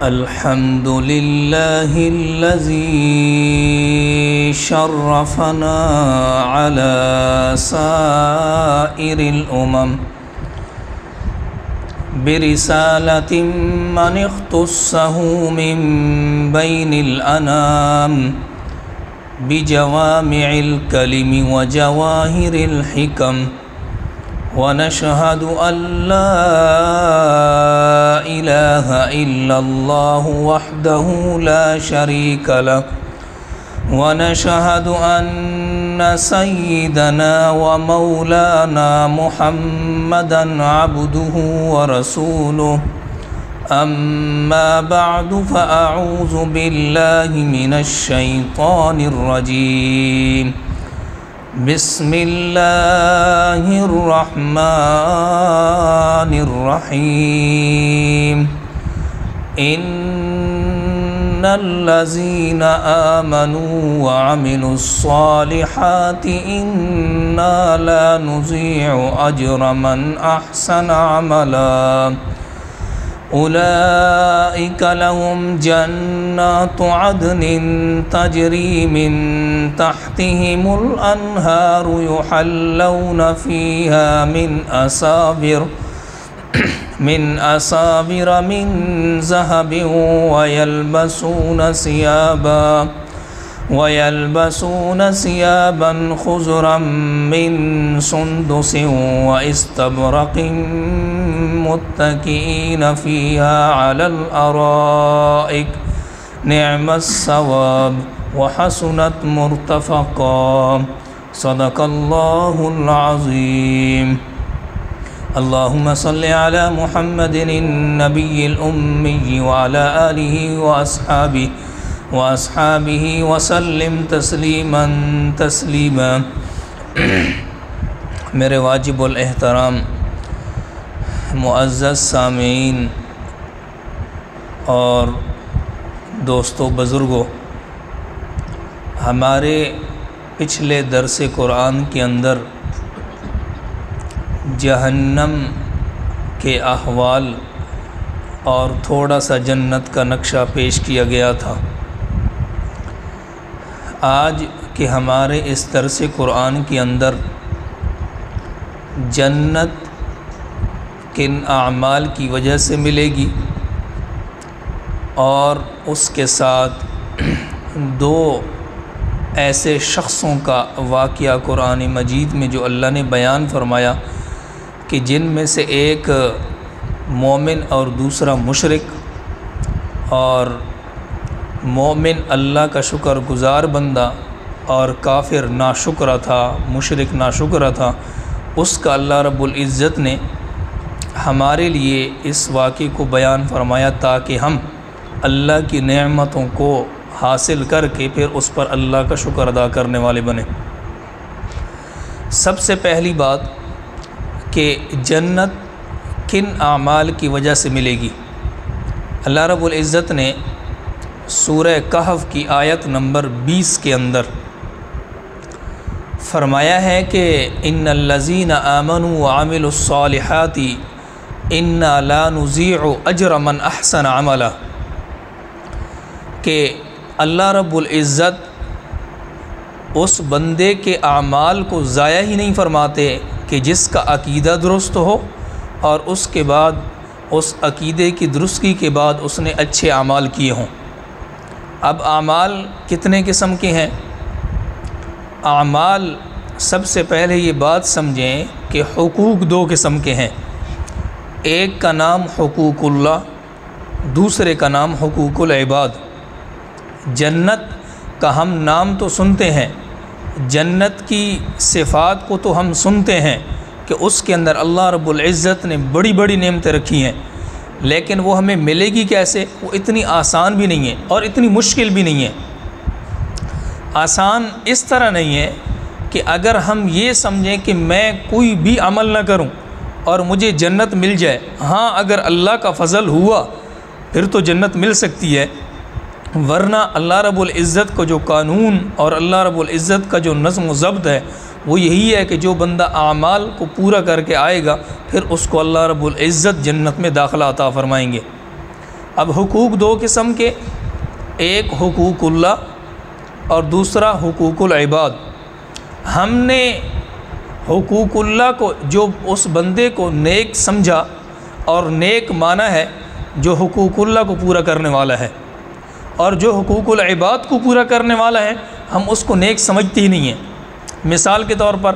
الحمد لله الذي شرفنا على سائر الأمم برسالة من اختصه من بين الأنام بجوامع الكلم وجواهر الحكم، ونشهد أن لا إله إلا الله وحده لا شريك له، ونشهد أن سيدنا ومولانا محمدًا عبده ورسوله. أما بعد، فأعوذ بالله من الشيطان الرجيم. بسم الله الرحمن الرحيم. إن الذين آمنوا وعملوا الصالحات إنا لا نضيع أجر من أحسن عملا. أولئك لهم جنات عدن تجري من تحتهم الأنهار يحلون فيها من أساور من ذهب ويلبسون ثيابا خضرا من سندس واستبرق متكئين فيها على الأرائك نعم الثواب وحسنت مرتفقا. صدق الله العظيم. اللهم صل على محمد النبي الأمي وعلى آله وأصحابه وسلم تسلیما. میرے واجب الاحترام معزز سامعین اور دوستوں بزرگوں، ہمارے پچھلے درس قرآن کے اندر جہنم کے احوال اور تھوڑا سا جنت کا نقشہ پیش کیا گیا تھا. آج کے ہمارے اس درس قرآن کے اندر جنت کن اعمال کی وجہ سے ملے گی، اور اس کے ساتھ دو ایسے شخصوں کا واقعہ قرآن مجید میں جو اللہ نے بیان فرمایا کہ جن میں سے ایک مومن اور دوسرا مشرک، اور مومن اللہ کا شکر گزار بندہ اور کافر ناشکرہ تھا، مشرک ناشکرہ تھا. اس کا اللہ رب العزت نے ہمارے لیے اس واقعے کو بیان فرمایا تاکہ ہم اللہ کی نعمتوں کو حاصل کر کے پھر اس پر اللہ کا شکر ادا کرنے والے بنیں. سب سے پہلی بات کہ جنت کن اعمال کی وجہ سے ملے گی. اللہ رب العزت نے سورہ کہف کی آیت نمبر 20 کے اندر فرمایا ہے کہ ان الذین آمنوا وعملوا الصالحات انا لا نضیع اجر من احسن عملا، کہ اللہ رب العزت اس بندے کے اعمال کو ضائع ہی نہیں فرماتے کہ جس کا عقیدہ درست ہو اور اس کے بعد اس عقیدے کی درستگی کے بعد اس نے اچھے اعمال کیے ہوں. اب اعمال کتنے قسم کے ہیں؟ اعمال سب سے پہلے یہ بات سمجھیں کہ حقوق دو قسم کے ہیں. ایک کا نام حقوق اللہ، دوسرے کا نام حقوق العباد. جنت کا ہم نام تو سنتے ہیں، جنت کی صفات کو تو ہم سنتے ہیں کہ اس کے اندر اللہ رب العزت نے بڑی بڑی نعمتیں رکھی ہیں، لیکن وہ ہمیں ملے گی کیسے؟ وہ اتنی آسان بھی نہیں ہے اور اتنی مشکل بھی نہیں ہے. آسان اس طرح نہیں ہے کہ اگر ہم یہ سمجھیں کہ میں کوئی بھی عمل نہ کروں اور مجھے جنت مل جائے. ہاں اگر اللہ کا فضل ہوا پھر تو جنت مل سکتی ہے، ورنہ اللہ رب العزت کو جو قانون اور اللہ رب العزت کا جو نظم و ضبط ہے وہ یہی ہے کہ جو بندہ اعمال کو پورا کر کے آئے گا پھر اس کو اللہ رب العزت جنت میں داخلہ عطا فرمائیں گے. اب حقوق دو قسم کے، ایک حقوق اللہ اور دوسرا حقوق العباد۔ ہم نے حقوق اللہ کو، جو اس بندے کو نیک سمجھا اور نیک مانا ہے جو حقوق اللہ کو پورا کرنے والا ہے، اور جو حقوق العباد کو پورا کرنے والا ہے ہم اس کو نیک سمجھتے ہی نہیں ہیں۔ مثال کے طور پر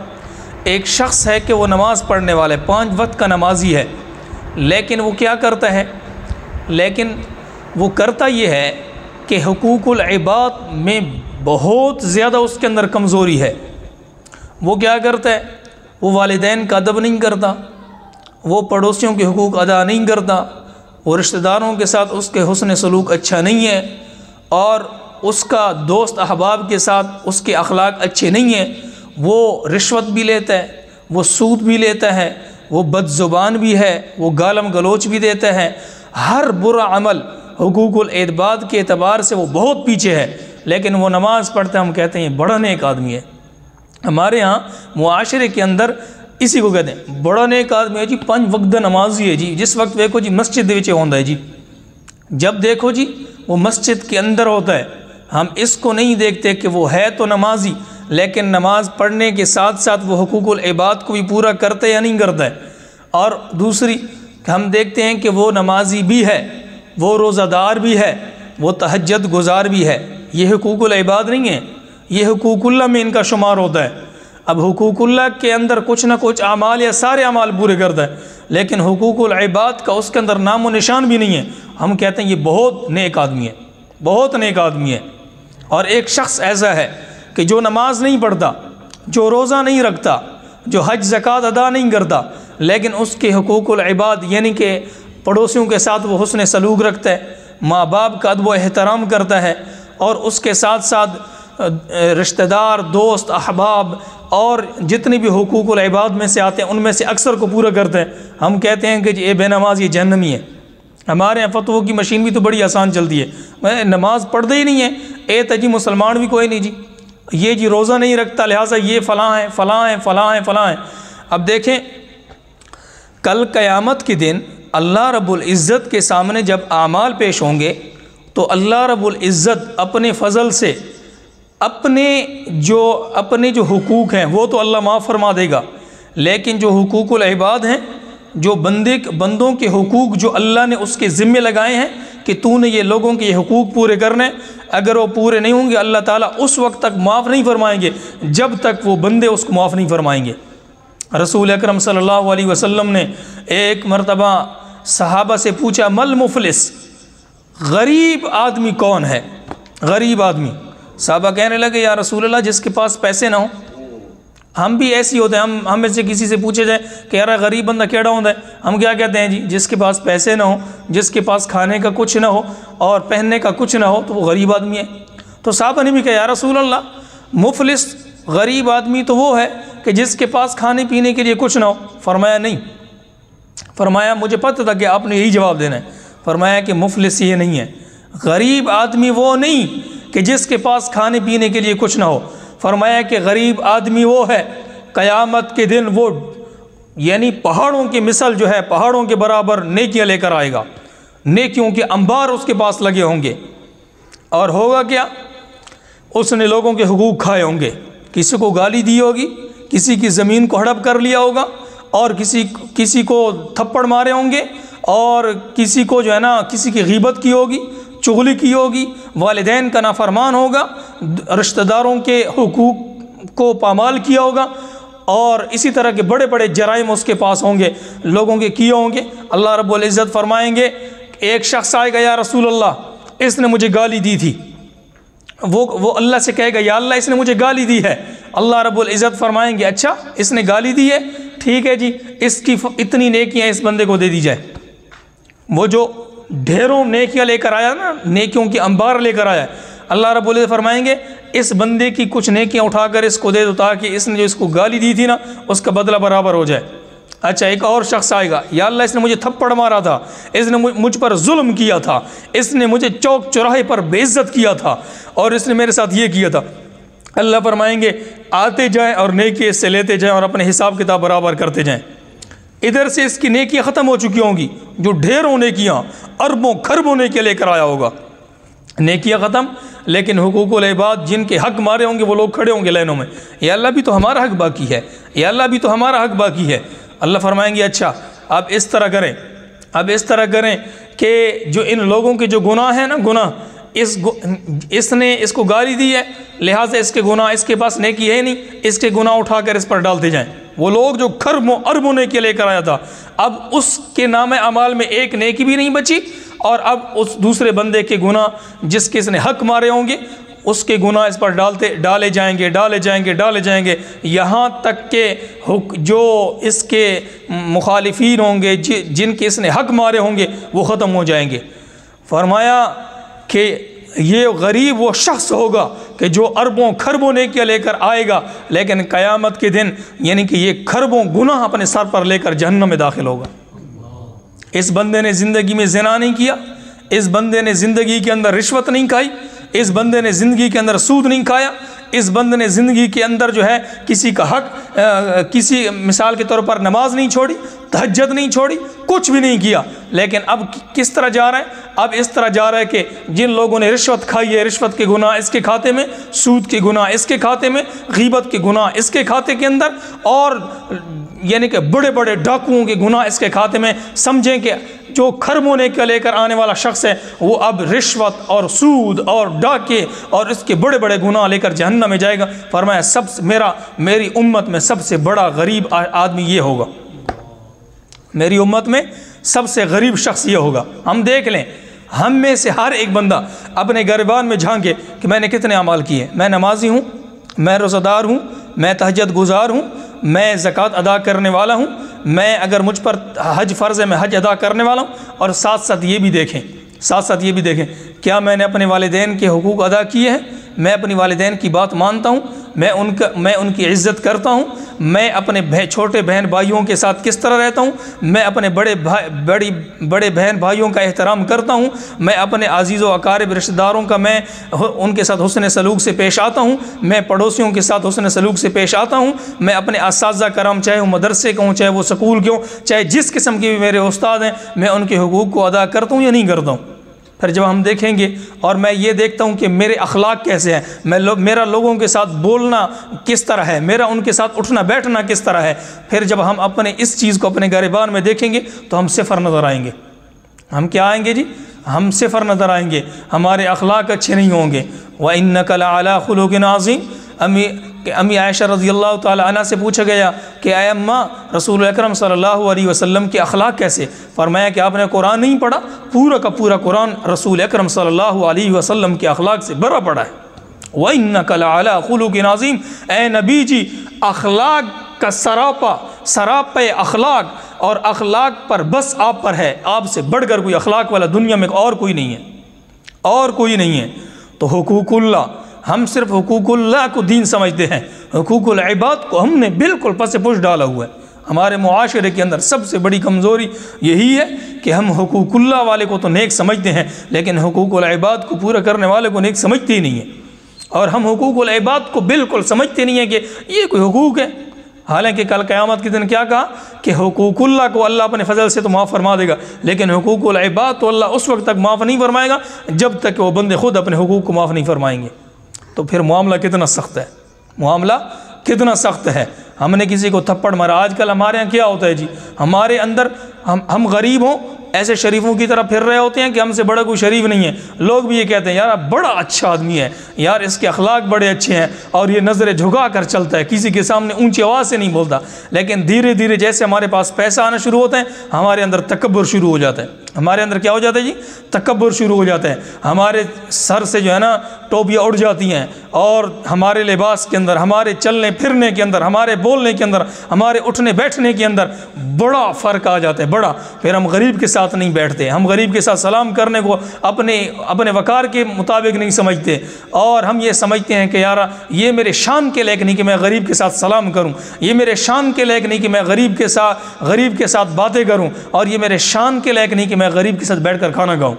ایک شخص ہے کہ وہ نماز پڑھنے والا ہے، 5 وقت کا نمازی ہے، لیکن وہ کیا کرتا ہے؟ لیکن وہ کرتا یہ ہے کہ حقوق العباد میں بہت زیادہ اس کے اندر کمزوری ہے۔ وہ کیا کرتا ہے؟ وہ والدین کا ادب نہیں کرتا، وہ پڑوسیوں کے حقوق ادا نہیں کرتا، وہ رشتہ داروں کے ساتھ اس کے حسن سلوک اچھا نہیں ہے، اور اس کا دوست احباب کے ساتھ اس کے اخلاق اچھے نہیں ہیں۔ وہ رشوت بھی لیتا ہے، وہ سود بھی لیتا ہے، وہ بد زبان بھی ہے، وہ گالم گلوچ بھی دیتا ہے، ہر برا عمل حقوق العباد کے اعتبار سے وہ بہت پیچھے ہے، لیکن وہ نماز پڑھتا ہے، ہم کہتے ہیں یہ بڑا نیک آدمی ہے۔ ہمارے ہاں معاشرے کے اندر اسی کو کہتے ہیں بڑا نیک آدمی ہے جی، 5 وقت نمازی ہے جی، جس وقت دیکھو جی مسجد وچ ہوندا ہے جی، جب دیکھو جی وہ مسجد کے اندر ہوتا ہے۔ ہم اس کو نہیں دیکھتے کہ وہ ہے تو نمازی، لیکن نماز پڑھنے کے ساتھ ساتھ وہ حقوق العباد کو بھی پورا کرتا ہے یا نہیں کرتا ہے۔ اور دوسری ہم دیکھتے ہیں کہ وہ نمازی بھی ہے، وہ روزہ دار بھی ہے، وہ تہجد گزار بھی ہے۔ یہ حقوق العباد نہیں ہے، یہ حقوق اللہ میں ان کا شمار ہوتا ہے۔ اب حقوق اللہ کے اندر کچھ نہ کچھ اعمال یا سارے اعمال پورے کرتا ہے، لیکن حقوق العباد کا اس کے اندر نام و نشان بھی نہیں ہے۔ ہم کہتے ہیں یہ بہت نیک آدمی ہے، بہت نیک آدمی ہے۔ اور ایک شخص ایسا ہے کہ جو نماز نہیں پڑھتا، جو روزہ نہیں رکھتا، جو حج زکوٰۃ ادا نہیں کرتا، لیکن اس کے حقوق العباد یعنی کہ پڑوسیوں کے ساتھ وہ حسن سلوک رکھتا ہے، ماں باپ کا ادب و احترام کرتا ہے، اور اس کے ساتھ ساتھ رشتہ دار، دوست، احباب اور جتنے بھی حقوق العباد میں سے آتے ہیں ان میں سے اکثر کو پورا کرتا ہے۔ ہم کہتے ہیں کہ یہ بے نماز یہ جہنمی ہے۔ ہمارے یہاں فتووں کی مشین بھی تو بڑی آسان چلتی ہے، نماز پڑھتے ہی نہیں ہے، جی مسلمان بھی کوئی نہیں جی، یہ جی روزہ نہیں رکھتا لہٰذا یہ فلاں ہے فلاں ہے فلاں ہے فلاں ہے۔ اب دیکھیں کل قیامت کے دن اللہ رب العزت کے سامنے جب اعمال پیش ہوں گے تو اللہ رب العزت اپنے فضل سے اپنے جو حقوق ہیں وہ تو اللہ معاف فرما دے گا، لیکن جو حقوق العباد ہیں، جو بندوں کے حقوق جو اللہ نے اس کے ذمے لگائے ہیں کہ تو نے یہ لوگوں کے یہ حقوق پورے کرنے، اگر وہ پورے نہیں ہوں گے اللہ تعالیٰ اس وقت تک معاف نہیں فرمائیں گے جب تک وہ بندے اس کو معاف نہیں فرمائیں گے۔ رسول اکرم صلی اللہ علیہ وسلم نے ایک مرتبہ صحابہ سے پوچھا مل مفلس، غریب آدمی کون ہے؟ غریب آدمی۔ صحابہ کہنے لگے یا رسول اللہ جس کے پاس پیسے نہ ہوں۔ ہم بھی ایسی ہوتے ہیں، ہم میں سے کسی سے پوچھے جائے کہ یار غریب بندہ کیڑا ہوتا ہے، ہم کیا کہتے ہیں جی جس کے پاس پیسے نہ ہوں، جس کے پاس کھانے کا کچھ نہ ہو اور پہننے کا کچھ نہ ہو تو وہ غریب آدمی ہے۔ تو صحابہ نے بھی کہا یا رسول اللہ مفلس غریب آدمی تو وہ ہے کہ جس کے پاس کھانے پینے کے لیے کچھ نہ ہو۔ فرمایا نہیں، فرمایا مجھے پتہ تھا کہ آپ نے یہی جواب دینا ہے۔ فرمایا کہ مفلس یہ نہیں ہے، غریب آدمی وہ نہیں کہ جس کے پاس کھانے پینے کے لیے کچھ نہ ہو۔ فرمایا کہ غریب آدمی وہ ہے قیامت کے دن وہ یعنی پہاڑوں کی مثل جو ہے، پہاڑوں کے برابر نیکیاں لے کر آئے گا، نیکیوں کے انبار اس کے پاس لگے ہوں گے، اور ہوگا کیا؟ اس نے لوگوں کے حقوق کھائے ہوں گے، کسی کو گالی دی ہوگی، کسی کی زمین کو ہڑپ کر لیا ہوگا، اور کسی کو تھپڑ مارے ہوں گے، اور کسی کو جو ہے نا کسی کی غیبت کی ہوگی، چغلی کی ہوگی، والدین کا نافرمان ہوگا، رشتہ داروں کے حقوق کو پامال کیا ہوگا، اور اسی طرح کے بڑے بڑے جرائم اس کے پاس ہوں گے، لوگوں کے کیے ہوں گے۔ اللہ رب العزت فرمائیں گے ایک شخص آئے گا یا رسول اللہ اس نے مجھے گالی دی تھی، وہ اللہ سے کہے گا یا اللہ اس نے مجھے گالی دی ہے۔ اللہ رب العزت فرمائیں گے اچھا اس نے گالی دی ہے، ٹھیک ہے جی اس کی اتنی نیکیاں اس بندے کو دے دی جائے۔ وہ جو ڈھیروں نیکیاں لے کر آیا نا، نیکیوں کی انبار لے کر آیا، اللہ رب العزت فرمائیں گے اس بندے کی کچھ نیکیاں اٹھا کر اس کو دے دو تاکہ اس نے جو اس کو گالی دی تھی نا اس کا بدلہ برابر ہو جائے۔ اچھا ایک اور شخص آئے گا یا اللہ اس نے مجھے تھپڑ مارا تھا، اس نے مجھ پر ظلم کیا تھا، اس نے مجھے چوک چوراہے پر بے عزت کیا تھا، اور اس نے میرے ساتھ یہ کیا تھا۔ اللہ فرمائیں گے آتے جائیں اور نیکی اس سے لیتے جائیں اور اپنے حساب کتاب برابر کرتے جائیں۔ ادھر سے اس کی نیکیاں ختم ہو چکی ہوں گی، جو ڈھیروں نیکیاں اربوں خربوں نیکیاں لے کر آیا ہوگا، نیکیاں ختم، لیکن حقوق العباد جن کے حق مارے ہوں گے وہ لوگ کھڑے ہوں گے لائنوں میں، یا اللہ بھی تو ہمارا حق باقی ہے، یا اللہ بھی تو ہمارا حق باقی ہے۔ اللہ فرمائیں گے اچھا اب اس طرح کریں، اب اس طرح کریں کہ جو ان لوگوں کے جو گناہ ہیں نا، گناہ اس نے اس کو گالی دی ہے، لہٰذا اس کے گناہ، اس کے پاس نیکی ہے نہیں، اس کے گناہ اٹھا کر اس پر ڈالتے جائیں۔ وہ لوگ جو خربوں اربوں نیکی لے کر آیا تھا، اب اس کے نام اعمال میں ایک نیکی بھی نہیں بچی، اور اب اس دوسرے بندے کے گناہ جس کے اس نے حق مارے ہوں گے اس کے گناہ اس پر ڈالے جائیں گے، یہاں تک کہ جو اس کے مخالفین ہوں گے، جن کے اس نے حق مارے ہوں گے، وہ ختم ہو جائیں گے۔ فرمایا کہ یہ غریب وہ شخص ہوگا کہ جو اربوں خربوں نیکیاں لے کر آئے گا، لیکن قیامت کے دن یعنی کہ یہ خربوں گناہ اپنے سر پر لے کر جہنم میں داخل ہوگا۔ اس بندے نے زندگی میں زنا نہیں کیا، اس بندے نے زندگی کے اندر رشوت نہیں کھائی، اس بندے نے زندگی کے اندر سود نہیں کھایا، اس بندے نے زندگی کے اندر جو ہے کسی کا حق، کسی مثال کے طور پر نماز نہیں چھوڑی، تہجد نہیں چھوڑی، کچھ بھی نہیں کیا، لیکن اب کس طرح جا رہا ہے؟ اب اس طرح جا رہا ہے کہ جن لوگوں نے رشوت کھائی ہے، رشوت کے گناہ اس کے کھاتے میں، سود کے گناہ اس کے کھاتے میں، غیبت کے گناہ اس کے کھاتے کے اندر، اور یعنی کہ بڑے بڑے ڈاکوؤں کے گناہ اس کے کھاتے میں۔ سمجھیں کہ جو خربوں نیکیاں لے کر آنے والا شخص ہے وہ اب رشوت اور سود اور ڈاکے اور اس کے بڑے بڑے گناہ لے کر جہنم میں جائے گا۔ فرمایا میری امت میں سب سے بڑا غریب آدمی یہ ہوگا، میری امت میں سب سے غریب شخص یہ ہوگا۔ ہم دیکھ لیں، ہم میں سے ہر ایک بندہ اپنے گریبان میں جھانکے کہ میں نے کتنے اعمال کیے، میں نمازی ہوں، میں روزہ دار ہوں، میں تہجد گزار ہوں، میں زکوٰۃ ادا کرنے والا ہوں، میں اگر مجھ پر حج فرض ہے میں حج ادا کرنے والا ہوں، اور ساتھ ساتھ یہ بھی دیکھیں کیا میں نے اپنے والدین کے حقوق ادا کیے ہیں، میں اپنی والدین کی بات مانتا ہوں، میں ان کی عزت کرتا ہوں، میں اپنے چھوٹے بہن بھائیوں کے ساتھ کس طرح رہتا ہوں، میں اپنے بڑے بہن بھائیوں کا احترام کرتا ہوں، میں اپنے عزیز و اقارب رشتہ داروں کا میں ان کے ساتھ حسن سلوک سے پیش آتا ہوں، میں پڑوسیوں کے ساتھ حسن سلوک سے پیش آتا ہوں، میں اپنے اساتذہ کرام چاہے وہ مدرسے کے ہوں، چاہے وہ سکول کے ہوں، چاہے جس قسم کے بھی میرے استاد ہیں، میں ان کے حقوق کو ادا کرتا ہوں یا نہیں کرتا ہوں۔ پھر جب ہم دیکھیں گے اور میں یہ دیکھتا ہوں کہ میرے اخلاق کیسے ہیں، میرا لوگوں کے ساتھ بولنا کس طرح ہے، میرا ان کے ساتھ اٹھنا بیٹھنا کس طرح ہے، پھر جب ہم اپنے اس چیز کو اپنے گریبان میں دیکھیں گے تو ہم صفر نظر آئیں گے۔ ہم کیا آئیں گے جی؟ ہم صفر نظر آئیں گے، ہمارے اخلاق اچھے نہیں ہوں گے۔ وَإِنَّكَ لَعَلَىٰ خُلُقٍ عَظِيمٍ۔ امی عائشہ رضی اللہ تعالی عنہ سے پوچھا گیا کہ اے اماں، رسول اکرم صلی اللہ علیہ وسلم کے اخلاق کیسے؟ فرمایا کہ آپ نے قرآن نہیں پڑھا، پورا کا پورا قرآن رسول اکرم صلی اللہ علیہ وسلم کے اخلاق سے بھرا پڑا ہے۔ وَإِنَّكَ لَعَلَىٰ خُلُقٍ عَظِيمٍ۔ اے نبی جی، اخلاق کا سراپا اخلاق، اور اخلاق پر بس آپ پر ہے، آپ سے بڑھ کر کوئی اخلاق والا دنیا میں اور کوئی نہیں ہے، تو حقوق اللہ، ہم صرف حقوق اللہ کو دین سمجھتے ہیں، حقوق العباد کو ہم نے بالکل پس پش ڈالا ہوا ہے۔ ہمارے معاشرے کے اندر سب سے بڑی کمزوری یہی ہے کہ ہم حقوق اللہ والے کو تو نیک سمجھتے ہیں، لیکن حقوق العباد کو پورا کرنے والے کو نیک سمجھتے ہی نہیں ہیں، اور ہم حقوق العباد کو بالکل سمجھتے نہیں ہیں کہ یہ کوئی حقوق ہے۔ حالانکہ کل قیامت کے دن کیا کہا کہ حقوق اللہ کو اللہ اپنے فضل سے تو معاف فرما دے گا، لیکن حقوق العباد تو اللہ اس وقت تک معاف نہیں فرمائے گا جب تک کہ وہ بندے خود اپنے حقوق کو معاف نہیں فرمائیں گے۔ تو پھر معاملہ کتنا سخت ہے، ہم نے کسی کو تھپڑ مارا۔ آج کل ہمارے ہاں کیا ہوتا ہے جی، ہمارے اندر ہم غریب ہوں ایسے شریفوں کی طرح پھر رہے ہوتے ہیں کہ ہم سے بڑا کوئی شریف نہیں ہے، لوگ بھی یہ کہتے ہیں یار اب بڑا اچھا آدمی ہے، یار اس کے اخلاق بڑے اچھے ہیں، اور یہ نظریں جھکا کر چلتا ہے، کسی کے سامنے اونچی آواز سے نہیں بولتا۔ لیکن دھیرے دھیرے جیسے ہمارے پاس پیسہ آنا شروع ہوتا ہے، ہمارے اندر تکبر شروع ہو جاتا ہے، ہمارے اندر کیا ہو جاتا ہے جی؟ تکبر شروع ہو جاتا ہے، ہمارے سر سے جو ہے نا ٹوپیاں اڑ جاتی ہیں، اور ہمارے لباس کے اندر، ہمارے چلنے پھرنے کے اندر، ہمارے بولنے کے اندر، ہمارے اٹھنے بیٹھنے کے اندر بڑا فرق آ جاتا ہے، بڑا۔ پھر ہم غریب کے ساتھ نہیں بیٹھتے، ہم غریب کے ساتھ سلام کرنے کو اپنے وقار کے مطابق نہیں سمجھتے، اور ہم یہ سمجھتے ہیں کہ یار یہ میرے شان کے لائق نہیں کہ میں غریب کے ساتھ سلام کروں، یہ میرے شان کے لائق نہیں کہ میں غریب کے ساتھ باتیں کروں، اور یہ میرے شان کے لائق نہیں کہ میں غریب کے ساتھ بیٹھ کر کھانا کھاؤں۔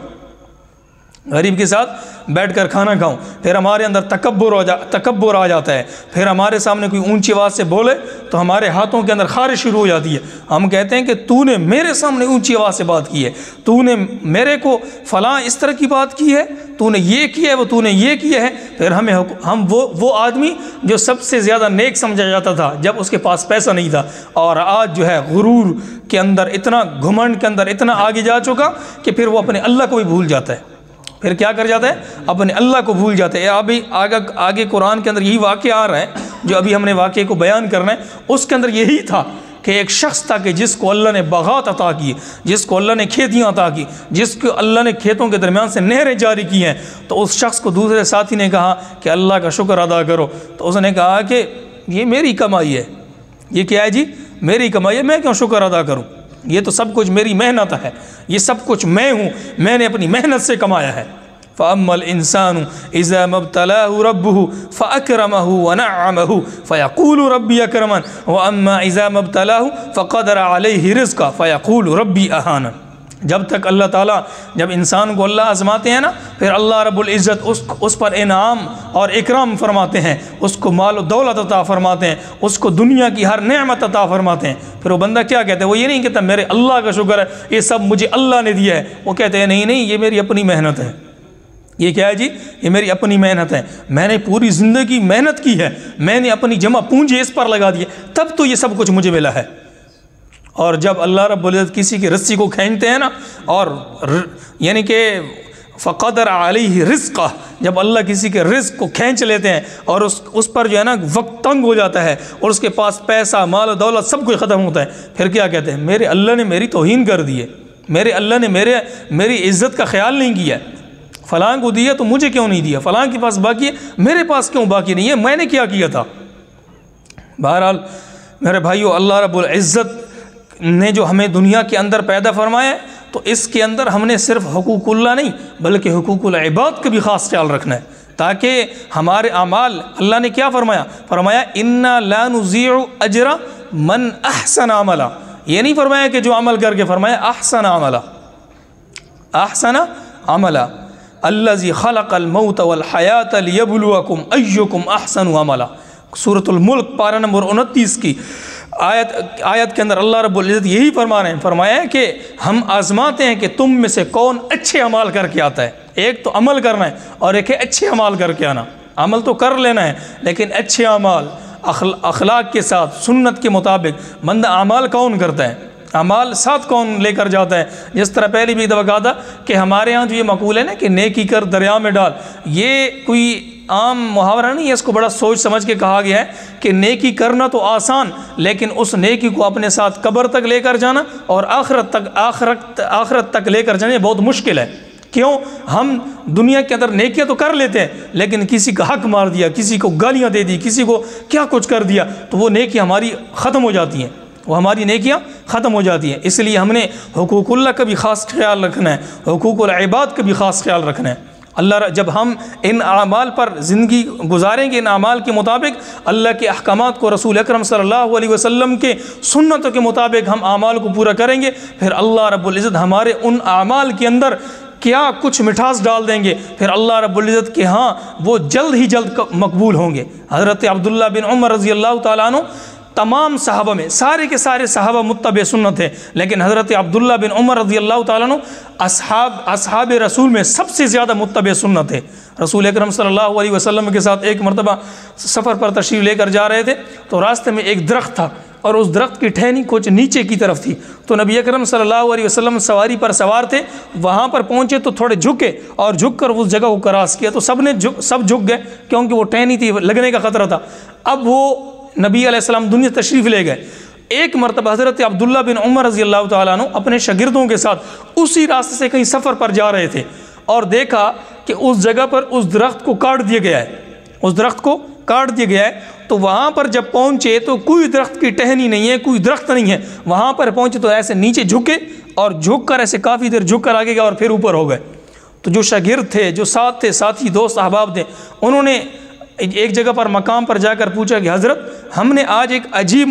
غریب کے ساتھ بیٹھ کر کھانا کھاؤں، پھر ہمارے اندر تکبر آ جاتا ہے، پھر ہمارے سامنے کوئی اونچی آواز سے بولے تو ہمارے ہاتھوں کے اندر خارش شروع ہو جاتی ہے، ہم کہتے ہیں کہ تو نے میرے سامنے اونچی آواز سے بات کی ہے، تو نے میرے کو فلاں اس طرح کی بات کی ہے، تو نے یہ کیا ہے، تو نے یہ کیا ہے۔ پھر ہم وہ آدمی جو سب سے زیادہ نیک سمجھا جاتا تھا جب اس کے پاس پیسہ نہیں تھا، اور آج جو ہے غرور کے اندر اتنا، گھمنڈ کے اندر اتنا آگے جا چکا کہ پھر وہ اپنے اللہ کو بھی بھول جاتا ہے، پھر کیا کر جاتا ہے، اپنے اللہ کو بھول جاتے ہیں۔ ابھی آگے قرآن کے اندر یہی واقعہ آ رہا ہے جو ابھی ہم نے واقعے کو بیان کرنا ہے، اس کے اندر یہی تھا کہ ایک شخص تھا کہ جس کو اللہ نے باغات عطا کی، جس کو اللہ نے کھیتیاں عطا کی، جس کو اللہ نے کھیتوں کے درمیان سے نہریں جاری کی ہیں، تو اس شخص کو دوسرے ساتھی نے کہا کہ اللہ کا شکر ادا کرو، تو اس نے کہا کہ یہ میری کمائی ہے، یہ کیا ہے جی، میری کمائی ہے، میں کیوں شکر ادا کروں، یہ تو سب کچھ میری محنت ہے، یہ سب کچھ میں ہوں، میں نے اپنی محنت سے کمایا ہے۔ فَأَمَّا الْإِنسَانُ إِذَا مَا ابْتَلَاهُ رَبُّهُ فَأَكْرَمَهُ وَنَعَّمَهُ فَيَقُولُ رَبِّي أَكْرَمَنِ وَأَمَّا إِذَا مَا ابْتَلَاهُ فَقَدَرَ عَلَيْهِ رِزْقَهُ فَيَقُولُ رَبِّي أَهَانَنِ۔ جب تک اللہ تعالیٰ، جب انسان کو اللہ آزماتے ہیں نا، پھر اللہ رب العزت اس پر انعام اور اکرام فرماتے ہیں، اس کو مال و دولت عطا فرماتے ہیں، اس کو دنیا کی ہر نعمت عطا فرماتے ہیں۔ پھر وہ بندہ کیا کہتا ہے، وہ یہ نہیں کہتا میرے اللہ کا شکر ہے، یہ سب مجھے اللہ نے دیا ہے، وہ کہتے ہیں نہیں یہ میری اپنی محنت ہے، یہ کیا ہے جی، یہ میری اپنی محنت ہے، میں نے پوری زندگی محنت کی ہے، میں نے اپنی جمع پونجی اس پر لگا دی ہے، تب تو یہ سب کچھ مجھے ملا ہے۔ اور جب اللہ رب العزت کسی کی رسی کو کھینچتے ہیں نا، اور یعنی کہ فقدر علیہ رزقہ، جب اللہ کسی کے رزق کو کھینچ لیتے ہیں اور اس پر جو ہے نا وقت تنگ ہو جاتا ہے اور اس کے پاس پیسہ، مال و دولت سب کچھ ختم ہوتا ہے، پھر کیا کہتے ہیں، میرے اللہ نے میری توہین کر دی ہے، میرے اللہ نے میری عزت کا خیال نہیں کیا، فلاں کو دیا تو مجھے کیوں نہیں دیا، فلاں کے پاس باقی ہے میرے پاس کیوں باقی نہیں ہے، میں نے کیا تھا۔ بہرحال میرے بھائیو، اللہ رب العزت نے جو ہمیں دنیا کے اندر پیدا فرمایا ہے، تو اس کے اندر ہم نے صرف حقوق اللہ نہیں بلکہ حقوق العباد کا بھی خاص خیال رکھنا ہے، تاکہ ہمارے اعمال، اللہ نے کیا فرمایا انا لا نضيع اجر من احسن عملا، یہ نہیں فرمایا کہ جو عمل کر کے، فرمایا احسن عملا الذي خلق الموت والحیات لیبلوکم ایکم احسن عملا۔ سورۃ الملک پارہ نمبر 29 کی آیت کے اندر اللہ رب العزت یہی فرما رہے ہیں، فرمایا ہے کہ ہم آزماتے ہیں کہ تم میں سے کون اچھے عمال کر کے آتا ہے۔ ایک تو عمل کرنا ہے اور ایک ہے اچھے عمال کر کے آنا، عمل تو کر لینا ہے لیکن اچھے عمال اخلاق کے ساتھ، سنت کے مطابق بندہ اعمال کون کرتا ہے، اعمال ساتھ کون لے کر جاتا ہے۔ جس طرح پہلے بھی دفعہ کہا تھا کہ ہمارے ہاں جو یہ مقول ہے نا کہ نیکی کر دریا میں ڈال، یہ کوئی عام محاورہ نہیں ہے، اس کو بڑا سوچ سمجھ کے کہا گیا ہے کہ نیکی کرنا تو آسان، لیکن اس نیکی کو اپنے ساتھ قبر تک لے کر جانا اور آخرت تک لے کر جانا بہت مشکل ہے۔ کیوں؟ ہم دنیا کے اندر نیکیاں تو کر لیتے ہیں لیکن کسی کا حق مار دیا، کسی کو گالیاں دے دی، کسی کو کیا کچھ کر دیا، تو وہ نیکیاں ہماری ختم ہو جاتی ہیں، وہ ہماری نیکیاں ختم ہو جاتی ہیں۔ اس لیے ہم نے حقوق اللہ کا بھی خاص خیال رکھنا ہے، حقوق العباد کا بھی خاص خیال رکھنا ہے۔ جب ہم ان اعمال پر زندگی گزاریں گے، ان اعمال کے مطابق اللہ کے احکامات کو، رسول اکرم صلی اللہ علیہ وسلم کے سنتوں کے مطابق ہم اعمال کو پورا کریں گے، پھر اللہ رب العزت ہمارے ان اعمال کے اندر کیا کچھ مٹھاس ڈال دیں گے، پھر اللہ رب العزت کے ہاں وہ جلد ہی جلد مقبول ہوں گے۔ حضرت عبداللہ بن عمر رضی اللہ تعالیٰ عنہ، تمام صحابہ میں سارے کے سارے صحابہ متبع سنت ہیں، لیکن حضرت عبداللہ بن عمر رضی اللہ تعالیٰ عنہ اصحاب رسول میں سب سے زیادہ متبع سنت ہے۔ رسول اکرم صلی اللہ علیہ وسلم کے ساتھ ایک مرتبہ سفر پر تشریف لے کر جا رہے تھے، تو راستے میں ایک درخت تھا اور اس درخت کی ٹہنی کچھ نیچے کی طرف تھی، تو نبی اکرم صلی اللہ علیہ وسلم سواری پر سوار تھے، وہاں پر پہنچے تو تھوڑے جھکے اور جھک کر اس جگہ کو کراس کیا، تو سب جھک گئے کیونکہ وہ ٹہنی تھی، لگنے کا خطرہ تھا۔ اب وہ نبی علیہ السلام دنیا تشریف لے گئے۔ ایک مرتبہ حضرت عبداللہ بن عمر رضی اللہ تعالیٰ عنہ اپنے شاگردوں کے ساتھ اسی راستے سے کہیں سفر پر جا رہے تھے اور دیکھا کہ اس جگہ پر اس درخت کو کاٹ دیا گیا ہے، اس درخت کو کاٹ دیا گیا ہے۔ تو وہاں پر جب پہنچے تو کوئی درخت کی ٹہنی نہیں ہے، کوئی درخت نہیں ہے، وہاں پر پہنچے تو ایسے نیچے جھکے اور جھک کر ایسے کافی دیر جھک کر آگے گئے اور پھر اوپر ہو گئے۔ تو جو شاگرد تھے، جو ساتھ تھے، ساتھی دوست احباب تھے، انہوں نے ایک جگہ پر مقام پر جا کر پوچھا کہ حضرت، ہم نے آج ایک عجیب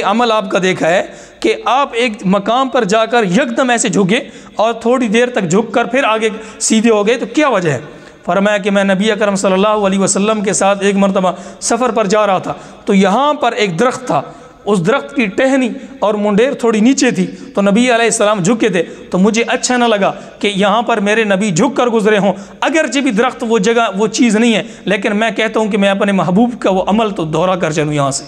عمل آپ کا دیکھا ہے کہ آپ ایک مقام پر جا کر یکدم ایسے جھکے اور تھوڑی دیر تک جھک کر پھر آگے سیدھے ہو گئے، تو کیا وجہ ہے؟ فرمایا کہ میں نبی اکرم صلی اللہ علیہ وسلم کے ساتھ ایک مرتبہ سفر پر جا رہا تھا، تو یہاں پر ایک درخت تھا، اس درخت کی ٹہنی اور منڈیر تھوڑی نیچے تھی، تو نبی علیہ السلام جھکے تھے، تو مجھے اچھا نہ لگا کہ یہاں پر میرے نبی جھک کر گزرے ہوں، اگرچہ بھی درخت وہ جگہ وہ چیز نہیں ہے، لیکن میں کہتا ہوں کہ میں اپنے محبوب کا وہ عمل تو دہرا کر چلوں یہاں سے۔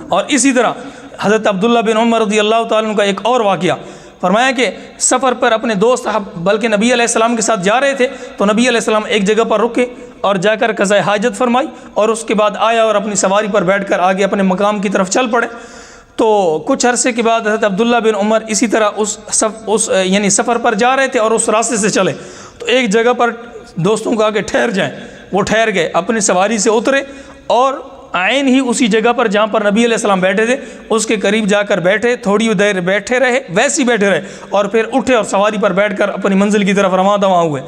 اور اسی طرح حضرت عبداللہ بن عمر رضی اللہ تعالیٰ عنہ کا ایک اور واقعہ، فرمایا کہ سفر پر اپنے دوست بلکہ نبی علیہ السلام کے ساتھ جا رہے تھے، تو نبی علیہ السلام ایک جگہ پر رکے اور جا کر قضاء حاجت فرمائی، اور اس کے بعد آیا اور اپنی سواری پر بیٹھ کر آگے اپنے مقام کی طرف چل پڑے۔ تو کچھ عرصے کے بعد حضرت عبداللہ بن عمر اسی طرح یعنی سفر پر جا رہے تھے اور اس راستے سے چلے، تو ایک جگہ پر دوستوں کو آگے ٹھہر جائیں، وہ ٹھہر گئے، اپنی سواری سے اترے اور عین ہی اسی جگہ پر جہاں پر نبی علیہ السلام بیٹھے تھے اس کے قریب جا کر بیٹھے، تھوڑی دیر بیٹھے رہے، ویسے ہی بیٹھے رہے، اور پھر اٹھے اور سواری پر بیٹھ کر اپنی منزل کی طرف رواں دواں ہوئے۔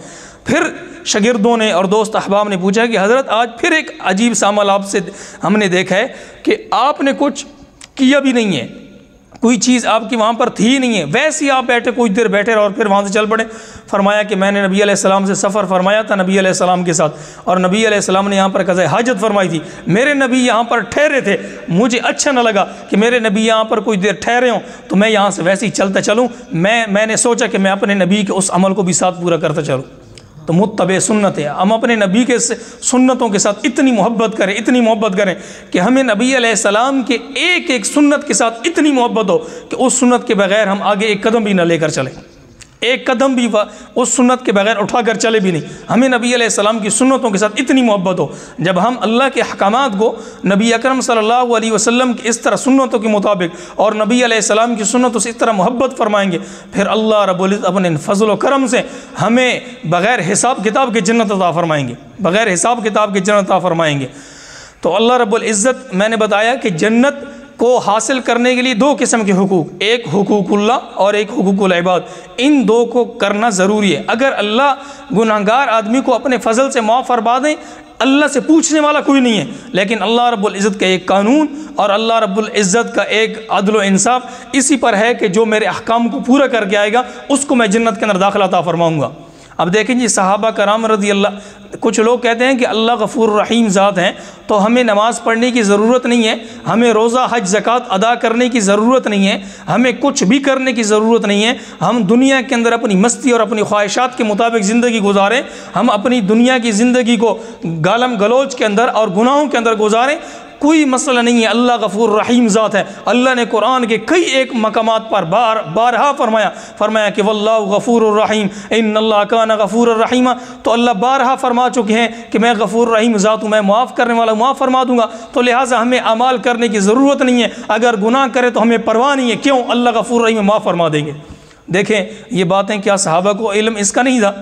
پھر شاگردوں نے اور دوست احباب نے پوچھا کہ حضرت آج پھر ایک عجیب سا عمل آپ سے ہم نے دیکھا ہے کہ آپ نے کچھ کیا بھی نہیں ہے، کوئی چیز آپ کی وہاں پر تھی ہی نہیں ہے، ویسے ہی آپ بیٹھے کچھ دیر بیٹھے رہے اور پھر وہاں سے چل پڑے۔ فرمایا کہ میں نے نبی علیہ السلام سے سفر فرمایا تھا نبی علیہ السلام کے ساتھ، اور نبی علیہ السلام نے یہاں پر قضاء حاجت فرمائی تھی، میرے نبی یہاں پر ٹھہرے تھے، مجھے اچھا نہ لگا کہ میرے نبی یہاں پر کچھ دیر ٹھہرے ہوں تو میں یہاں سے ویسے ہی چلتا چلوں، میں نے سوچا کہ میں اپنے نبی کے اس عمل کو بھی ساتھ پورا کرتا چلوں۔ تو متبع سنت ہے، ہم اپنے نبی کے سنتوں کے ساتھ اتنی محبت کریں کہ ہمیں نبی علیہ السلام کے ایک ایک سنت کے ساتھ اتنی محبت ہو کہ اس سنت کے بغیر ہم آگے ایک قدم بھی نہ لے کر چلیں، ایک قدم بھی اس سنت کے بغیر اٹھا کر چلے بھی نہیں۔ ہمیں نبی علیہ السلام کی سنتوں کے ساتھ اتنی محبت ہو، جب ہم اللہ کے احکامات کو نبی اکرم صلی اللہ علیہ وسلم کی اس طرح سنتوں کے مطابق اور نبی علیہ السلام کی سنتوں سے اس طرح محبت فرمائیں گے، پھر اللہ رب العزت اپنے فضل و کرم سے ہمیں بغیر حساب کتاب کے جنت عطا فرمائیں گے، بغیر حساب کتاب کے جنت عطا فرمائیں گے۔ تو اللہ رب العزت، میں نے بتایا کہ جنت کو حاصل کرنے کے لیے دو قسم کے حقوق، ایک حقوق اللہ اور ایک حقوق العباد، ان دو کو کرنا ضروری ہے۔ اگر اللہ گناہگار آدمی کو اپنے فضل سے معاف فرما دیں، اللہ سے پوچھنے والا کوئی نہیں ہے، لیکن اللہ رب العزت کا ایک قانون اور اللہ رب العزت کا ایک عدل و انصاف اسی پر ہے کہ جو میرے احکام کو پورا کر کے آئے گا اس کو میں جنت کے اندر داخلہ عطا فرماؤں گا۔ اب دیکھیں جی، صحابہ کرام رضی اللہ، کچھ لوگ کہتے ہیں کہ اللہ غفور الرحیم ذات ہیں تو ہمیں نماز پڑھنے کی ضرورت نہیں ہے، ہمیں روزہ حج زکوٰۃ ادا کرنے کی ضرورت نہیں ہے، ہمیں کچھ بھی کرنے کی ضرورت نہیں ہے، ہم دنیا کے اندر اپنی مستی اور اپنی خواہشات کے مطابق زندگی گزاریں، ہم اپنی دنیا کی زندگی کو گالم گلوچ کے اندر اور گناہوں کے اندر گزاریں، کوئی مسئلہ نہیں ہے۔ اللہ غفور رحیم ذات ہے۔ اللہ نے قرآن کے کئی ایک مقامات پر بارہا فرمایا کہ واللہ غفور الرحیم ان اللہ کان غفور الرحیم، تو اللہ بارہا فرما چکے ہیں کہ میں غفور رحیم ذات ہوں، میں معاف کرنے والا معاف فرما دوں گا، تو لہٰذا ہمیں اعمال کرنے کی ضرورت نہیں ہے، اگر گناہ کرے تو ہمیں پرواہ نہیں ہے، کیوں؟ اللہ غفور رحیم معاف فرما دیں گے۔ دیکھیں یہ باتیں کیا صحابہ کو علم اس کا نہیں تھا؟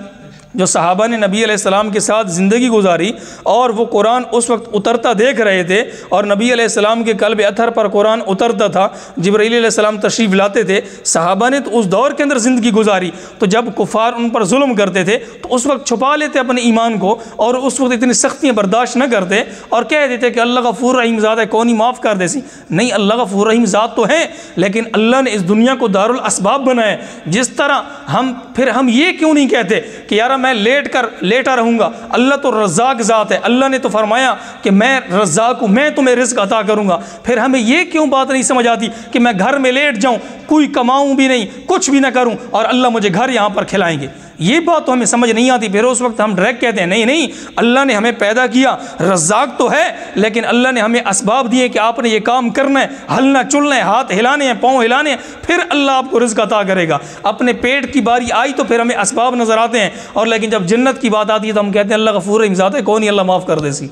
جو صحابہ نے نبی علیہ السلام کے ساتھ زندگی گزاری اور وہ قرآن اس وقت اترتا دیکھ رہے تھے، اور نبی علیہ السلام کے قلب اطہر پر قرآن اترتا تھا، جبرائیل علیہ السلام تشریف لاتے تھے، صحابہ نے تو اس دور کے اندر زندگی گزاری، تو جب کفار ان پر ظلم کرتے تھے تو اس وقت چھپا لیتے اپنے ایمان کو، اور اس وقت اتنی سختیاں برداشت نہ کرتے اور کہہ دیتے کہ اللہ غفور رحیم ذات ہے، کون ہی معاف کر دے سی۔ نہیں، اللہ غفور رحیم ذات تو ہے، لیکن اللہ نے اس دنیا کو دارالاسباب بنایا ہے۔ جس طرح ہم یہ کیوں نہیں کہتے کہ یار میں لیٹا رہوں گا، اللہ تو رزاق ذات ہے، اللہ نے تو فرمایا کہ میں رزاق ہوں، میں تمہیں رزق عطا کروں گا، پھر ہمیں یہ کیوں بات نہیں سمجھ آتی کہ میں گھر میں لیٹ جاؤں، کوئی کماؤں بھی نہیں، کچھ بھی نہ کروں، اور اللہ مجھے گھر یہاں پر کھلائیں گے؟ یہ بات تو ہمیں سمجھ نہیں آتی۔ پھر اس وقت ہم ڈائریکٹ کہتے ہیں نہیں، اللہ نے ہمیں پیدا کیا، رزاق تو ہے، لیکن اللہ نے ہمیں اسباب دیے کہ آپ نے یہ کام کرنا ہے، ہلنا چلنا ہے، ہاتھ ہلانے ہیں، پاؤں ہلانے ہیں، پھر اللہ آپ کو رزق عطا کرے گا۔ اپنے پیٹ کی باری آئی تو پھر ہمیں اسباب نظر آتے ہیں، اور لیکن جب جنت کی بات آتی ہے تو ہم کہتے ہیں اللہ غفور رحیم ذات ہے، کون ہی اللہ معاف کر دے سی۔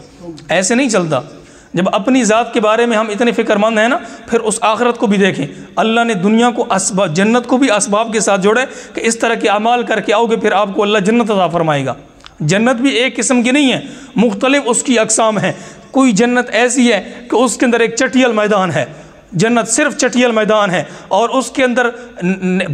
ایسے نہیں چلتا۔ جب اپنی ذات کے بارے میں ہم اتنے فکر مند ہیں نا، پھر اس آخرت کو بھی دیکھیں۔ اللہ نے دنیا کو جنت کو بھی اسباب کے ساتھ جوڑے کہ اس طرح کے اعمال کر کے آؤ گے پھر آپ کو اللہ جنت عطا فرمائے گا۔ جنت بھی ایک قسم کی نہیں ہے، مختلف اس کی اقسام ہیں۔ کوئی جنت ایسی ہے کہ اس کے اندر ایک چٹیل میدان ہے، جنت صرف چٹیل میدان ہے، اور اس کے اندر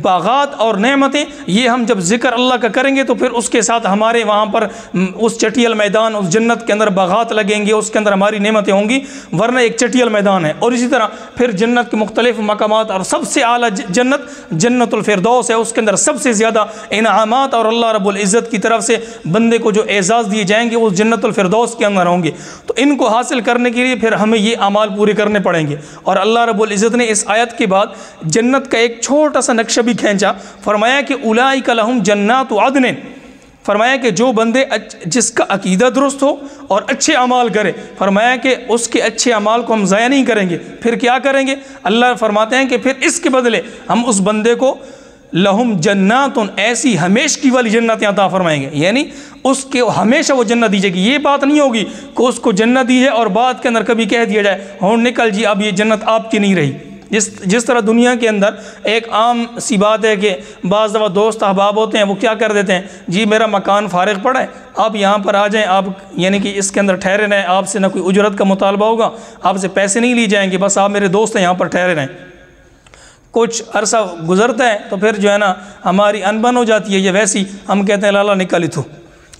باغات اور نعمتیں، یہ ہم جب ذکر اللہ کا کریں گے تو پھر اس کے ساتھ ہمارے وہاں پر اس چٹیل میدان، اس جنت کے اندر باغات لگیں گے، اس کے اندر ہماری نعمتیں ہوں گی، ورنہ ایک چٹیل میدان ہے۔ اور اسی طرح پھر جنت کے مختلف مقامات، اور سب سے اعلیٰ جنت الفردوس ہے، اس کے اندر سب سے زیادہ انعامات اور اللہ رب العزت کی طرف سے بندے کو جو اعزاز دیے جائیں گے وہ جنت الفردوس کے اندر ہوں گے۔ تو ان کو حاصل کرنے کے لیے پھر ہمیں یہ اعمال پورے کرنے پڑیں گے۔ اور اللہ رب العزت نے اس آیت کے بعد جنت کا ایک چھوٹا سا نقشہ بھی کھینچا، فرمایا کہ اولئک لہم جنات عدن، فرمایا کہ جو بندے جس کا عقیدہ درست ہو اور اچھے اعمال کرے، فرمایا کہ اس کے اچھے اعمال کو ہم ضائع نہیں کریں گے۔ پھر کیا کریں گے؟ اللہ فرماتے ہیں کہ پھر اس کے بدلے ہم اس بندے کو لہم جنات، ایسی ہمیشگی والی جنتیں عطا فرمائیں گے، یعنی اس کے ہمیشہ وہ جنت دی جائے گی۔ یہ بات نہیں ہوگی کہ اس کو جنت دی ہے اور بعد کے اندر کبھی کہہ دیا جائے ہوں نکل جی اب یہ جنت آپ کی نہیں رہی۔ جس طرح دنیا کے اندر ایک عام سی بات ہے کہ بعض دفعہ دوست احباب ہوتے ہیں، وہ کیا کر دیتے ہیں، جی میرا مکان فارغ پڑا ہے، آپ یہاں پر آ جائیں، آپ یعنی کہ اس کے اندر ٹھہرے رہیں، آپ سے نہ کوئی اجرت کا مطالبہ ہوگا، آپ سے پیسے نہیں لی جائیں گے، بس آپ میرے دوست ہیں، یہاں پر ٹھہرے رہیں۔ کچھ عرصہ گزرتا ہے تو پھر جو ہے نا ہماری انبن ہو جاتی ہے، یا ویسی ہم کہتے ہیں لالا نکل تو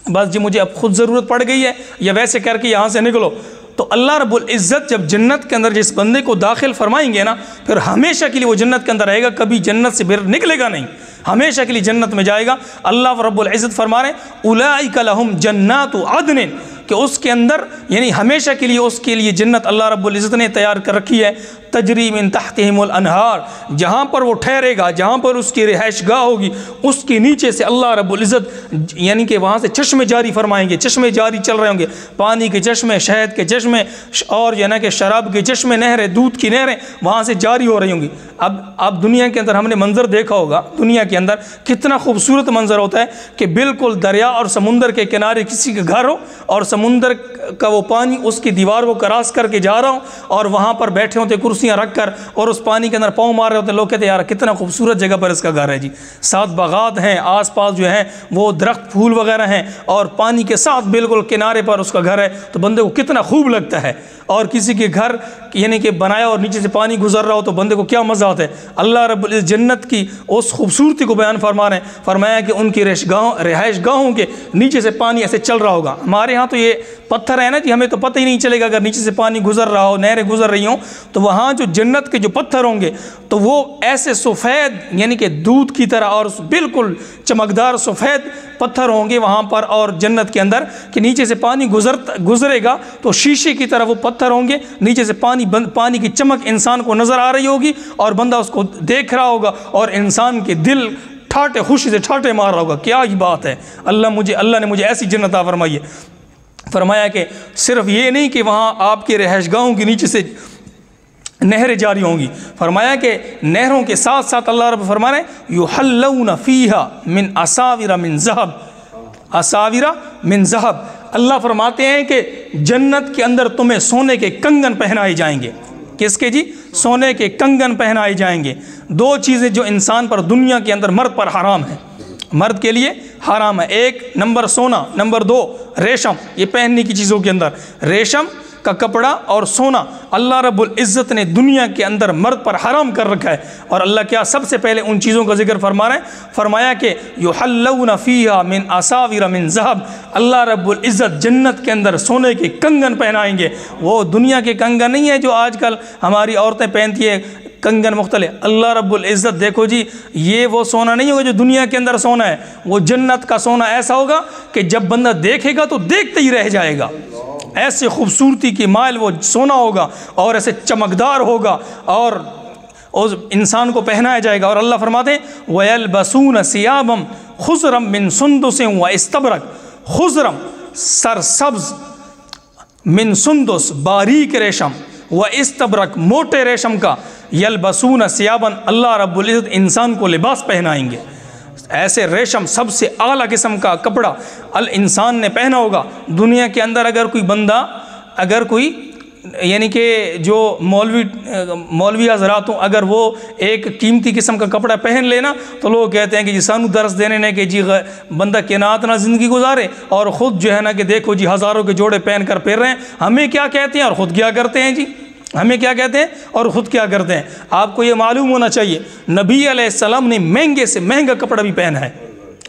بس جی مجھے اب خود ضرورت پڑ گئی ہے، یا ویسے کر کے یہاں سے نکلو۔ تو اللہ رب العزت جب جنت کے اندر جس بندے کو داخل فرمائیں گے نا، پھر ہمیشہ کے لیے وہ جنت کے اندر رہے گا، کبھی جنت سے باہر نکلے گا نہیں، ہمیشہ کے لیے جنت میں جائے گا۔ اللہ رب العزت فرما رہے ہیں اولئک لہم جنات عدن، کہ اس کے اندر یعنی ہمیشہ کے لیے اس کے لیے جنت اللہ رب العزت نے تیار کر رکھی ہے، تجری من تحتہم الانہار، جہاں پر وہ ٹھہرے گا، جہاں پر اس کی رہائش گاہ ہوگی، اس کے نیچے سے اللہ رب العزت یعنی کہ وہاں سے چشمے جاری فرمائیں گے، چشمے جاری چل رہے ہوں گے، پانی کے چشمے، شہد کے چشمے، اور یعنی کہ شراب کے چشمے، نہریں، دودھ کی نہریں وہاں سے جاری ہو رہی ہوں گی۔ اب دنیا کے اندر ہم نے منظر دیکھا ہوگا، دنیا کے اندر کتنا خوبصورت منظر ہوتا ہے کہ بالکل دریا اور سمندر کے کنارے کسی کا گھر ہو، اور سمندر کا وہ پانی اس کی دیوار کو کراس کر کے جا رہا ہوں، اور وہاں پر بیٹھے ہوتے کرسیاں رکھ کر اور اس پانی کے اندر پاؤں مار رہے ہوتے، لوگ کہتے ہیں یار کتنا خوبصورت جگہ پر اس کا گھر ہے جی، ساتھ باغات ہیں، آس پاس جو ہیں وہ درخت پھول وغیرہ ہیں، اور پانی کے ساتھ بالکل کنارے پر اس کا گھر ہے، تو بندے کو کتنا خوب لگتا ہے۔ اور کسی کے گھر یعنی کہ بنایا اور نیچے سے پانی گزر رہا ہو تو بندے کو کیا مزہ آتا ہے۔ اللہ رب العزت جنت کی اس خوبصورتی کو بیان فرما رہے ہیں، فرمایا کہ ان کی رہائش گاہوں کے نیچے سے پانی ایسے چل رہا ہوگا۔ ہمارے ہاں تو یہ پتھر ہے نا جی، ہمیں تو پتہ ہی نہیں چلے گا اگر نیچے سے پانی گزر رہا ہو، نہریں گزر رہی ہوں، تو وہاں جو جنت کے جو پتھر ہوں گے تو وہ ایسے سفید یعنی کہ دودھ کی طرح اور بالکل چمکدار سفید پتھر ہوں گے وہاں پر، اور جنت کے اندر کہ نیچے سے پانی گزرے گا تو شیشے کی طرح وہ پتھر ہوں گے، نیچے سے پانی کی چمک انسان کو نظر آ رہی ہوگی، اور بندہ اس کو دیکھ رہا ہوگا، اور انسان کے دل ٹھاٹے خوشی سے ٹھاٹے مار رہا ہوگا، کیا ہی بات ہے، اللہ نے مجھے ایسی جنت عطا فرمائی ہے۔ فرمایا کہ صرف یہ نہیں کہ وہاں آپ کے رہائش گاہوں کے نیچے سے نہریں جاری ہوں گی، فرمایا کہ نہروں کے ساتھ ساتھ اللہ رب فرما رہے ہیں یحلون فیہا من اساور من ذہب، اساور من ذہب، اللہ فرماتے ہیں کہ جنت کے اندر تمہیں سونے کے کنگن پہنائے جائیں گے۔ کس کے جی؟ سونے کے کنگن پہنائے جائیں گے۔ دو چیزیں جو انسان پر دنیا کے اندر مرد پر حرام ہیں، مرد کے لیے حرام ہے، ایک نمبر سونا، نمبر دو ریشم، یہ پہننے کی چیزوں کے اندر ریشم کا کپڑا اور سونا اللہ رب العزت نے دنیا کے اندر مرد پر حرام کر رکھا ہے۔ اور اللہ کیا سب سے پہلے ان چیزوں کا ذکر فرما رہے ہیں، فرمایا کہ یحلون فیہا من اساور من ذہب، اللہ رب العزت جنت کے اندر سونے کے کنگن پہنائیں گے۔ وہ دنیا کے کنگن نہیں ہے جو آج کل ہماری عورتیں پہنتی ہیں، کنگن مختلف، اللہ رب العزت دیکھو جی یہ وہ سونا نہیں ہوگا جو دنیا کے اندر سونا ہے، وہ جنت کا سونا ایسا ہوگا کہ جب بندہ دیکھے گا تو دیکھتے ہی رہ جائے گا، ایسے خوبصورتی کی مائل وہ سونا ہوگا اور ایسے چمکدار ہوگا، اور اس انسان کو پہنایا جائے گا۔ اور اللہ فرماتے ہیں وَيَلْبَسُونَ ثِيَابًا خُضْرًا مِّن سُنْدُسٍ وَإِسْتَبْرَقٍ، خضرم سرسبز، من سندس باریک ریشم، وَإِسْتَبْرَقٍ موٹے ریشم کا، یلبسون ثیاباً اللہ رب العزت انسان کو لباس پہنائیں گے، ایسے ریشم سب سے اعلیٰ قسم کا کپڑا الانسان نے پہنا ہوگا۔ دنیا کے اندر اگر کوئی بندہ یعنی کہ جو مولوی حضرات ہوں، اگر وہ ایک قیمتی قسم کا کپڑا پہن لینا تو لوگ کہتے ہیں کہ جی سانو درس دینے نے کہ جی بندہ قناعت نہ زندگی گزارے، اور خود جو ہے نا کہ دیکھو جی ہزاروں کے جوڑے پہن کر پھر رہے ہیں، ہمیں کیا کہتے ہیں اور خود کیا کرتے ہیں جی، ہمیں کیا کہتے ہیں اور خود کیا کرتے ہیں؟ آپ کو یہ معلوم ہونا چاہیے نبی علیہ السلام نے مہنگے سے مہنگا کپڑا بھی پہنا ہے،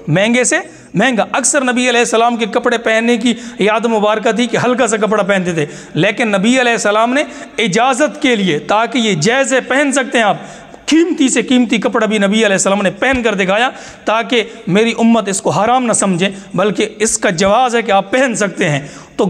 مہنگے سے مہنگا۔ اکثر نبی علیہ السلام کے کپڑے پہننے کی یاد مبارکہ تھی کہ ہلکا سا کپڑا پہنتے تھے، لیکن نبی علیہ السلام نے اجازت کے لیے، تاکہ یہ جائز ہے پہن سکتے ہیں آپ، قیمتی سے قیمتی کپڑا بھی نبی علیہ السلام نے پہن کر دکھایا تاکہ میری امت اس کو حرام نہ سمجھے، بلکہ اس کا جواز ہے کہ آپ پہن سکتے ہیں۔ تو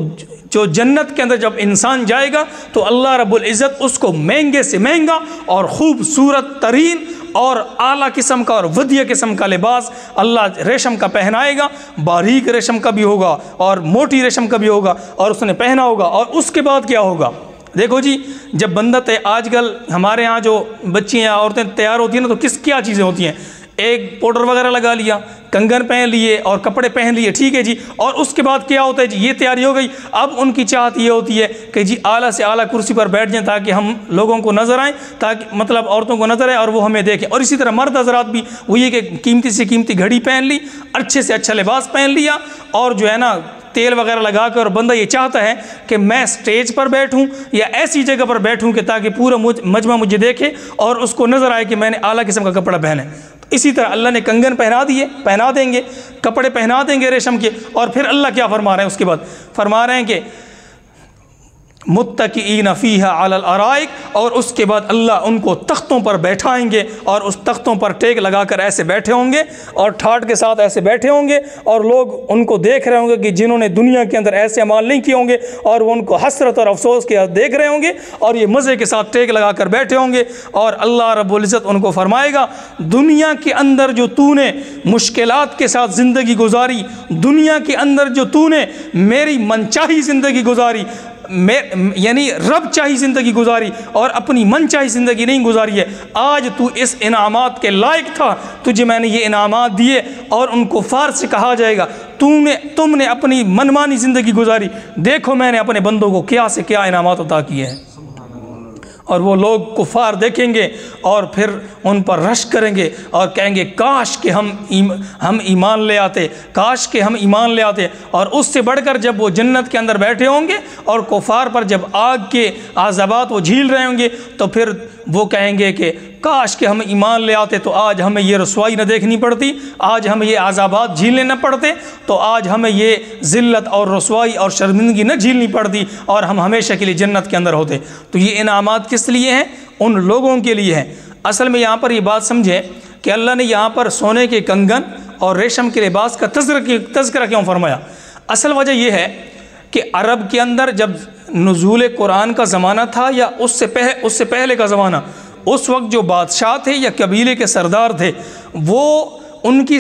جو جنت کے اندر جب انسان جائے گا تو اللہ رب العزت اس کو مہنگے سے مہنگا اور خوبصورت ترین اور اعلیٰ قسم کا اور ودیع قسم کا لباس اللہ ریشم کا پہنائے گا، باریک ریشم کا بھی ہوگا اور موٹی ریشم کا بھی ہوگا، اور اس نے پہنا ہوگا۔ اور اس کے بعد کیا ہوگا؟ دیکھو جی، جب بندہ آج کل ہمارے ہاں جو بچیاں یا عورتیں تیار ہوتی ہیں نا، تو کیا چیزیں ہوتی ہیں؟ ایک پاؤڈر وغیرہ لگا لیا، کنگن پہن لیے اور کپڑے پہن لیے، ٹھیک ہے جی، اور اس کے بعد کیا ہوتا ہے جی؟ یہ تیاری ہو گئی۔ اب ان کی چاہت یہ ہوتی ہے کہ جی اعلیٰ سے اعلیٰ کرسی پر بیٹھ جائیں تاکہ ہم لوگوں کو نظر آئیں، تاکہ مطلب عورتوں کو نظر آئے اور وہ ہمیں دیکھیں۔ اور اسی طرح مرد حضرات بھی وہ یہ کہ قیمتی سے قیمتی گھڑی پہن لی، اچھے سے اچھا لباس پہن لیا، اور جو ہے نا تیل وغیرہ لگا کر بندہ یہ چاہتا ہے کہ میں سٹیج پر بیٹھوں یا ایسی جگہ پر بیٹھوں کہ تاکہ پورا مجمع مجھے دیکھے اور اس کو نظر آئے کہ میں نے اعلیٰ قسم کا کپڑا پہنا ہے۔ اسی طرح اللہ نے کنگن پہنا دیں گے، کپڑے پہنا دیں گے ریشم کے، اور پھر اللہ کیا فرما رہے ہیں؟ اس کے بعد فرما رہے ہیں کہ متکئین فیہا علی الارائک، اور اس کے بعد اللہ ان کو تختوں پر بیٹھائیں گے، اور اس تختوں پر ٹیک لگا کر ایسے بیٹھے ہوں گے اور ٹھاٹ کے ساتھ ایسے بیٹھے ہوں گے، اور لوگ ان کو دیکھ رہے ہوں گے کہ جنہوں نے دنیا کے اندر ایسے اعمال نہیں کیے ہوں گے، اور وہ ان کو حسرت اور افسوس کے دیکھ رہے ہوں گے، اور یہ مزے کے ساتھ ٹیک لگا کر بیٹھے ہوں گے۔ اور اللہ رب العزت ان کو فرمائے گا دنیا کے اندر جو تو نے مشکلات کے ساتھ زندگی گزاری، دنیا کے اندر جو تو نے میری منچاہی زندگی گزاری، یعنی رب چاہی زندگی گزاری اور اپنی من چاہی زندگی نہیں گزاری ہے، آج تو اس انعامات کے لائق تھا، تجھے میں نے یہ انعامات دیے۔ اور ان کفار سے کہا جائے گا تم نے اپنی منمانی زندگی گزاری، دیکھو میں نے اپنے بندوں کو کیا سے کیا انعامات عطا کیے ہیں۔ اور وہ لوگ کفار دیکھیں گے اور پھر ان پر رشک کریں گے اور کہیں گے کاش کہ ہم ایمان لے آتے، کاش کہ ہم ایمان لے آتے۔ اور اس سے بڑھ کر جب وہ جنت کے اندر بیٹھے ہوں گے اور کفار پر جب آگ کے عذابات وہ جھیل رہے ہوں گے، تو پھر وہ کہیں گے کہ کاش کہ ہم ایمان لے آتے تو آج ہمیں یہ رسوائی نہ دیکھنی پڑتی، آج ہمیں یہ عذابات جھیلنے نہ پڑتے، تو آج ہمیں یہ ذلت اور رسوائی اور شرمندگی نہ جھیلنی پڑتی، اور ہم ہمیشہ کے لیے جنت کے اندر ہوتے۔ تو یہ انعامات کس لیے ہیں؟ ان لوگوں کے لیے ہیں۔ اصل میں یہاں پر یہ بات سمجھیں کہ اللہ نے یہاں پر سونے کے کنگن اور ریشم کے لباس کا تذکرہ کیوں فرمایا؟ اصل وجہ یہ ہے کہ عرب کے اندر جب نزول قرآن کا زمانہ تھا یا اس سے پہلے کا زمانہ، اس وقت جو بادشاہ تھے یا قبیلے کے سردار تھے، وہ ان کی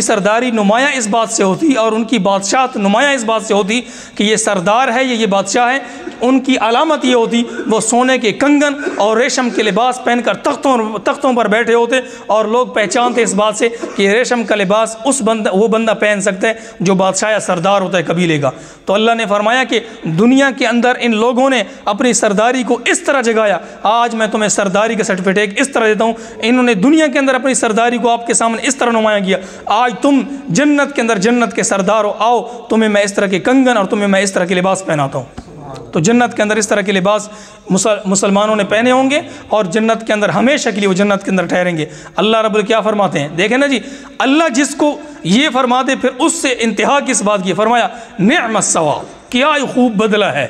سرداری نمایاں اس بات سے ہوتی اور ان کی بادشاہت نمایاں اس بات سے ہوتی کہ یہ سردار ہے یا یہ بادشاہ ہے۔ ان کی علامت یہ ہوتی وہ سونے کے کنگن اور ریشم کے لباس پہن کر تختوں پر بیٹھے ہوتے، اور لوگ پہچانتے اس بات سے کہ ریشم کا لباس وہ بندہ پہن سکتا ہے جو بادشاہ یا سردار ہوتا ہے قبیلے کا۔ تو اللہ نے فرمایا کہ دنیا کے اندر ان لوگوں نے اپنی سرداری کو اس طرح جگایا، آج میں تمہیں سرداری کا سرٹیفکیٹ اس طرح دیتا ہوں، انہوں نے دنیا کے اندر اپنی سرداری کو آپ کے سامنے اس طرح نمایاں کیا، آج تم جنت کے اندر جنت کے سردار ہو، آؤ تمہیں میں اس طرح کے کنگن اور تمہیں میں اس طرح کے لباس پہناتا ہوں۔ تو جنت کے اندر اس طرح کے لباس مسلمانوں نے پہنے ہوں گے، اور جنت کے اندر ہمیشہ کے لیے وہ جنت کے اندر ٹھہریں گے۔ اللہ رب کیا فرماتے ہیں؟ دیکھیں نا جی، اللہ جس کو یہ فرماتے پھر اس سے انتہا کس بات کی؟ فرمایا نعم الثواب، کیا یہ خوب بدلہ ہے۔